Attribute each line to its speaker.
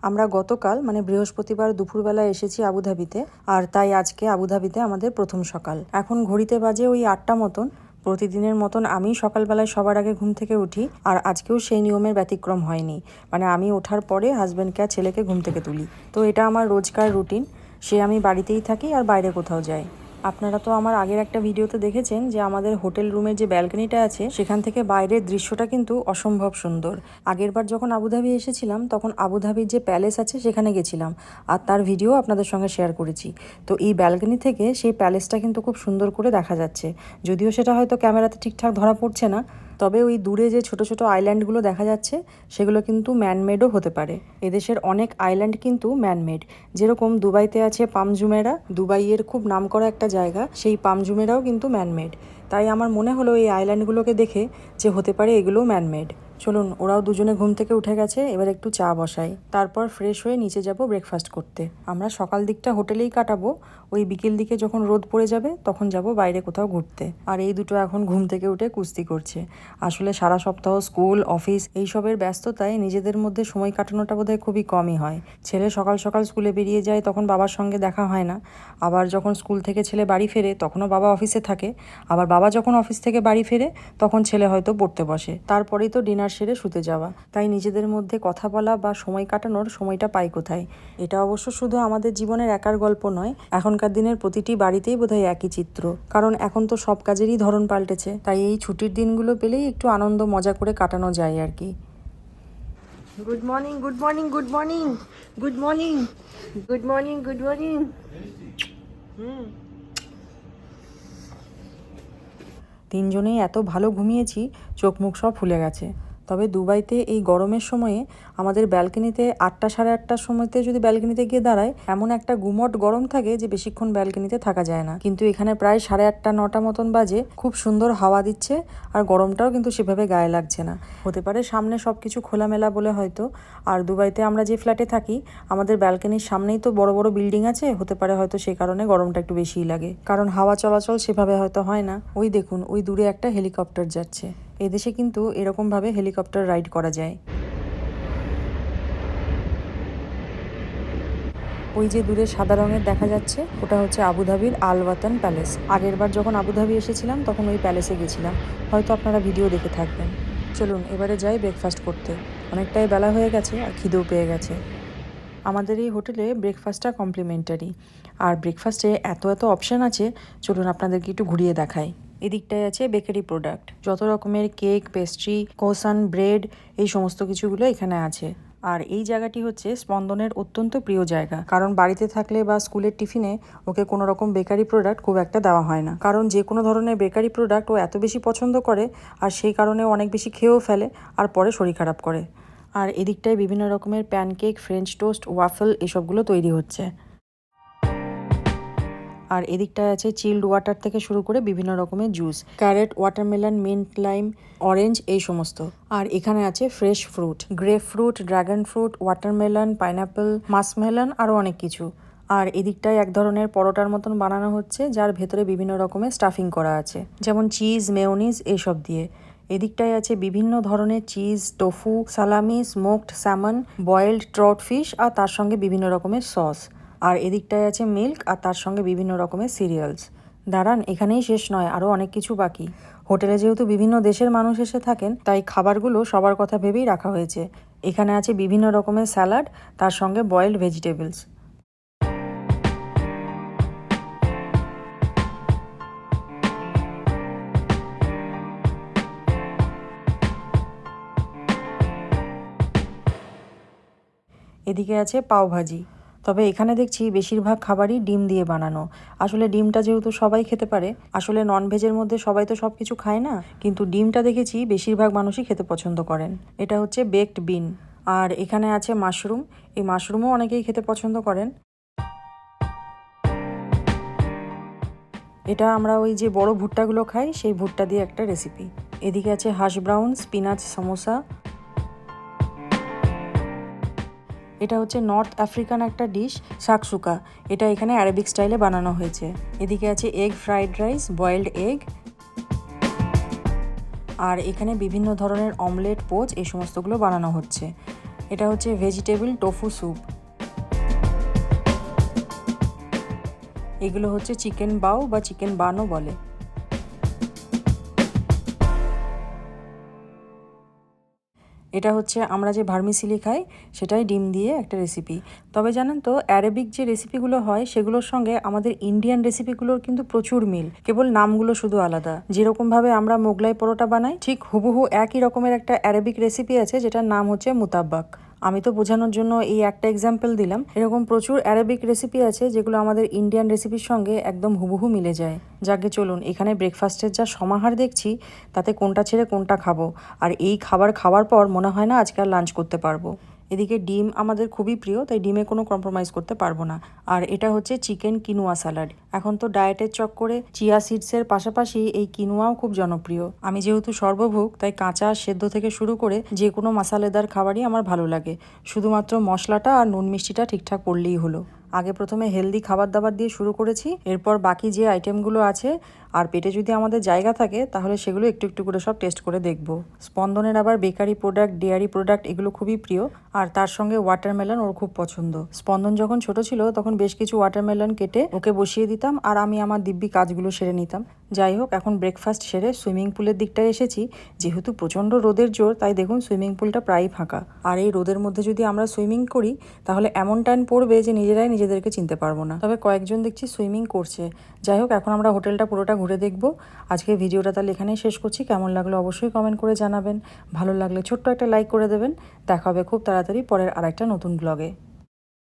Speaker 1: আমরা গতকাল মানে বৃহস্পতিবার দুপুরবেলা এসেছি আবুধাবিতে, আর তাই আজকে আবুধাবিতে আমাদের প্রথম সকাল। এখন ঘড়িতে বাজে ওই 8টা মতন। প্রতিদিনের মতন আমি সকালবেলায় সবার আগে ঘুম থেকে উঠি, আর আজকেও সেই নিয়মের ব্যতিক্রম হয়নি। মানে আমি ওঠার পরে হাজব্যান্ডকে আর ছেলেকে ঘুম থেকে তুলি। তো এটা আমার রোজকার রুটিন। সে আমি বাড়িতেই থাকি আর বাইরে কোথাও যাই। আপনারা তো আমার আগের একটা ভিডিওতে দেখেছেন যে আমাদের হোটেল রুমের যে ব্যালকনিটা আছে সেখান থেকে বাইরের দৃশ্যটা কিন্তু অসম্ভব সুন্দর। আগেরবার যখন আবুধাবি এসেছিলাম তখন আবুধাবির যে প্যালেস আছে সেখানে গেছিলাম, আর তার ভিডিও আপনাদের সঙ্গে শেয়ার করেছি। তো এই ব্যালকনি থেকে সেই প্যালেসটা কিন্তু খুব সুন্দর করে দেখা যাচ্ছে, যদিও সেটা হয়তো ক্যামেরাতে ঠিকঠাক ধরা পড়ছে না। তবে ওই দূরে যে ছোট ছোট আইল্যান্ডগুলো দেখা যাচ্ছে সেগুলো কিন্তু ম্যানমেডও হতে পারে। এদেশের অনেক আইল্যান্ড কিন্তু ম্যানমেড, যেরকম দুবাইতে আছে পাম জুমেরা, দুবাইয়ের খুব নামকরা একটা জায়গা, সেই পাম জুমেরাও কিন্তু ম্যানমেড। তাই আমার মনে হলো এই আইল্যান্ডগুলোকে দেখে যে হতে পারে এগুলোও ম্যানমেড। চলুন, ওরাও দুজনে ঘুম থেকে উঠে গেছে, এবার একটু চা বসাই, তারপর ফ্রেশ হয়ে নিচে যাব ব্রেকফাস্ট করতে। আমরা সকাল দিকটা হোটেলেই কাটাবো, ওই বিকেল দিকে যখন রোদ পড়ে যাবে তখন যাব বাইরে কোথাও ঘুরতে। আর এই দুটো এখন ঘুম থেকে উঠে কুস্তি করছে। আসলে সারা সপ্তাহ স্কুল অফিস এইসবের ব্যস্ততায় নিজেদের মধ্যে সময় কাটানোটা বোধহয় খুবই কমই হয়। ছেলে সকাল সকাল স্কুলে বেরিয়ে যায়, তখন বাবার সঙ্গে দেখা হয় না। আবার যখন স্কুল থেকে ছেলে বাড়ি ফেরে তখনও বাবা অফিসে থাকে। আবার বাবা যখন অফিস থেকে বাড়ি ফেরে তখন ছেলে হয়তো পড়তে বসে, তারপরেই তো ডিনার সেরে শুতে যাওয়া। তাই নিজেদের মধ্যে কথা বলা বা সময় কাটানোর সময়টা পাই কোথায়। এটা অবশ্য শুধু আমাদের জীবনের একার গল্প নয়, এখনকার দিনের প্রতিটি বাড়িতেই বোধহয় একই চিত্র। কারণ এখন তো সব কাজেরই ধরন পাল্টেছে, তাই এই ছুটির দিনগুলো পেলেই একটু আনন্দ মজা করে কাটানো যায় আর কি। Good morning, good morning, good morning, good morning, good morning, good morning. তিনজনেই এত ভালো ঘুমিয়েছি, চোখ মুখ সব ফুলে গেছে। তবে দুবাইতে এই গরমের সময়ে আমাদের ব্যালকনিতে 8টা সাড়ে 8টার সময়তে যদি ব্যালকনিতে গিয়ে দাঁড়ায়, এমন একটা গুমট গরম থাকে যে বেশিক্ষণ ব্যালকনিতে থাকা যায় না। কিন্তু এখানে প্রায় 8:30 9টা মতন বাজে, খুব সুন্দর হাওয়া দিচ্ছে, আর গরমটাও কিন্তু সেভাবে গায়ে লাগছে না। হতে পারে সামনে সব কিছু খোলামেলা বলে হয়তো। আর দুবাইতে আমরা যে ফ্ল্যাটে থাকি আমাদের ব্যালকনির সামনেই তো বড় বড় বিল্ডিং আছে, হতে পারে হয়তো সেই কারণে গরমটা একটু বেশিই লাগে, কারণ হাওয়া চলাচল সেভাবে হয়তো হয় না। ওই দেখুন, ওই দূরে একটা হেলিকপ্টার যাচ্ছে। এদেশে কিন্তু এরকমভাবে হেলিকপ্টার রাইড করা যায়। ওই যে দূরে সাদা রঙের দেখা যাচ্ছে ওটা হচ্ছে আবুধাবির আল ওয়াতান প্যালেস। আগেরবার যখন আবুধাবি এসেছিলাম তখন ওই প্যালেসে গেছিলাম, হয়তো আপনারা ভিডিও দেখে থাকবেন। চলুন এবারে যাই ব্রেকফাস্ট করতে, অনেকটাই বেলা হয়ে গেছে আর খিদেও পেয়ে গেছে। আমাদের এই হোটেলে ব্রেকফাস্টটা কমপ্লিমেন্টারি, আর ব্রেকফাস্টে এত এত অপশান আছে, চলুন আপনাদেরকে একটু ঘুরিয়ে দেখাই। এদিকটায় আছে বেকারি প্রোডাক্ট, যত রকমের কেক, পেস্ট্রি, কোসান, ব্রেড, এই সমস্ত কিছুগুলো এখানে আছে। আর এই জায়গাটি হচ্ছে স্পন্দনের অত্যন্ত প্রিয় জায়গা, কারণ বাড়িতে থাকলে বা স্কুলের টিফিনে ওকে কোনো রকম বেকারি প্রোডাক্ট খুব একটা দেওয়া হয় না, কারণ যে কোনো ধরনের বেকারি প্রোডাক্ট ও এত বেশি পছন্দ করে, আর সেই কারণে অনেক বেশি খেয়েও ফেলে আর পরে শরীর খারাপ করে। আর এদিকটায় বিভিন্ন রকমের প্যানকেক, ফ্রেঞ্চ টোস্ট, ওয়াফেল এসবগুলো তৈরি হচ্ছে। আর এদিকটায় আছে চিল্ড ওয়াটার থেকে শুরু করে বিভিন্ন রকমের juice, carrot, watermelon, mint, lime, orange, এই সমস্ত। আর এখানে আছে fresh fruit, grape fruit, dragon fruit, watermelon, pineapple, muskmelon, আরও অনেক কিছু। আর এদিকটায় এক ধরনের পরোটার মতন বানানো হচ্ছে, যার ভেতরে বিভিন্ন রকমের স্টাফিং করা আছে, যেমন চিজ, মেয়োনিজ, এইসব দিয়ে। এদিকটায় আছে বিভিন্ন ধরনের cheese, tofu, salami, smoked salmon, boiled trout fish, আর তার সঙ্গে বিভিন্ন রকমের সস। আর এদিকটায় আছে মিল্ক, আর তার সঙ্গে বিভিন্ন রকমের সিরিয়ালস। দাঁড়ান, এখানেই শেষ নয়, আরও অনেক কিছু বাকি। হোটেলে যেহেতু বিভিন্ন দেশের মানুষ এসে থাকেন, তাই খাবারগুলো সবার কথা ভেবেই রাখা হয়েছে। এখানে আছে বিভিন্ন রকমের স্যালাড, তার সঙ্গে বয়েলড ভেজিটেবলস। এদিকে আছে পাওভাজি। তবে এখানে দেখছি বেশিরভাগ খাবারই ডিম দিয়ে বানানো। আসলে ডিমটা যেহেতু সবাই খেতে পারে, আসলে ননভেজের মধ্যে সবাই তো সব কিছু খায় না, কিন্তু ডিমটা দেখেছি বেশিরভাগ মানুষই খেতে পছন্দ করেন। এটা হচ্ছে বেকড বিন। আর এখানে আছে মাশরুম, এই মাশরুমও অনেকেই খেতে পছন্দ করেন। এটা আমরা ওই যে বড় ভুট্টাগুলো খাই সেই ভুট্টা দিয়ে একটা রেসিপি। এদিকে আছে হাশ ব্রাউন, স্পিনাচ সমোসা। এটা হচ্ছে নর্থ আফ্রিকান একটা ডিশ, শাকসুকা। এটা এখানে অ্যারাবিক স্টাইলে বানানো হয়েছে। এদিকে আছে egg fried rice, boiled egg. আর এখানে বিভিন্ন ধরনের অমলেট, পোচ, এই সমস্তগুলো বানানো হচ্ছে। এটা হচ্ছে ভেজিটেবল টোফু স্যুপ। এগুলো হচ্ছে চিকেন বাও বা চিকেন বানও বলে। এটা হচ্ছে আমরা যে ভার্মিসিলি খাই সেটাই ডিম দিয়ে একটা রেসিপি। তবে জানেন তো, অ্যারাবিক যে রেসিপিগুলো হয় সেগুলোর সঙ্গে আমাদের ইন্ডিয়ান রেসিপিগুলোর কিন্তু প্রচুর মিল, কেবল নামগুলো শুধু আলাদা। যেরকমভাবে আমরা মোগলাই পরোটা বানাই, ঠিক হুবহু একই রকমের একটা অ্যারাবিক রেসিপি আছে যেটার নাম হচ্ছে মুতাব্বাক। আমি তো বোঝানোর জন্য এই একটা এক্সাম্পল দিলাম, এরকম প্রচুর অ্যারাবিক রেসিপি আছে যেগুলো আমাদের ইন্ডিয়ান রেসিপির সঙ্গে একদম হুবহু মিলে যায়। যাকে চলুন, এখানে ব্রেকফাস্টের যা সমাহার দেখছি তাতে কোনটা ছেড়ে কোনটা খাবো, আর এই খাবার খাওয়ার পর মনে হয় না আজকে আর লাঞ্চ করতে পারবো। এদিকে ডিম আমাদের খুবই প্রিয়, তাই ডিমে কোনো কম্প্রোমাইজ করতে পারবো না। আর এটা হচ্ছে চিকেন কিনুয়া স্যালাড। এখন তো ডায়েটের চক্করে চিয়া সিডসের পাশাপাশি এই কিনুয়াও খুব জনপ্রিয়। আমি যেহেতু সর্বভুক, তাই কাঁচা সেদ্ধ থেকে শুরু করে যে কোনো মশালেদার খাবারই আমার ভালো লাগে, শুধুমাত্র মশলাটা আর নুন মিষ্টিটা ঠিকঠাক পড়লেই হলো। আগে প্রথমে হেলদি খাবার দাবার দিয়ে শুরু করেছি, এরপর বাকি যে আইটেমগুলো আছে আর পেটে যদি আমাদের জায়গা থাকে তাহলে সেগুলো একটু একটু করে সব টেস্ট করে দেখব। স্পন্দনের আবার বেকারি প্রোডাক্ট, ডেয়ারি প্রোডাক্ট এগুলো খুবই প্রিয়, আর তার সঙ্গে ওয়াটারমেলন ওর খুব পছন্দ। স্পন্দন যখন ছোট ছিল তখন বেশ কিছু ওয়াটারমেলন কেটে ওকে বসিয়ে দিতাম, আর আমি আমার দিব্যি কাজগুলো সেরে নিতাম। যাই হোক, এখন ব্রেকফাস্ট সেরে সুইমিং পুলের দিকটায় এসেছি। যেহেতু প্রচণ্ড রোদের জোর, তাই দেখুন সুইমিং পুলটা প্রায়ই ফাঁকা। আর এই রোদের মধ্যে যদি আমরা সুইমিং করি তাহলে এমন টাইম পড়বে যে নিজেরাই নিজেদেরকে চিনতে পারবো না। তবে কয়েকজন দেখছি সুইমিং করছে। যাই হোক, এখন আমরা হোটেলটা পুরোটা ঘুরে দেখব। আজকে ভিডিওটা তাহলে এখানেই শেষ করছি। কেমন লাগলো অবশ্যই কমেন্ট করে জানাবেন। ভালো লাগলে ছোট্ট একটা লাইক করে দেবেন। দেখা হবে খুব তাড়াতাড়ি পরের আরেকটা নতুন ব্লগে।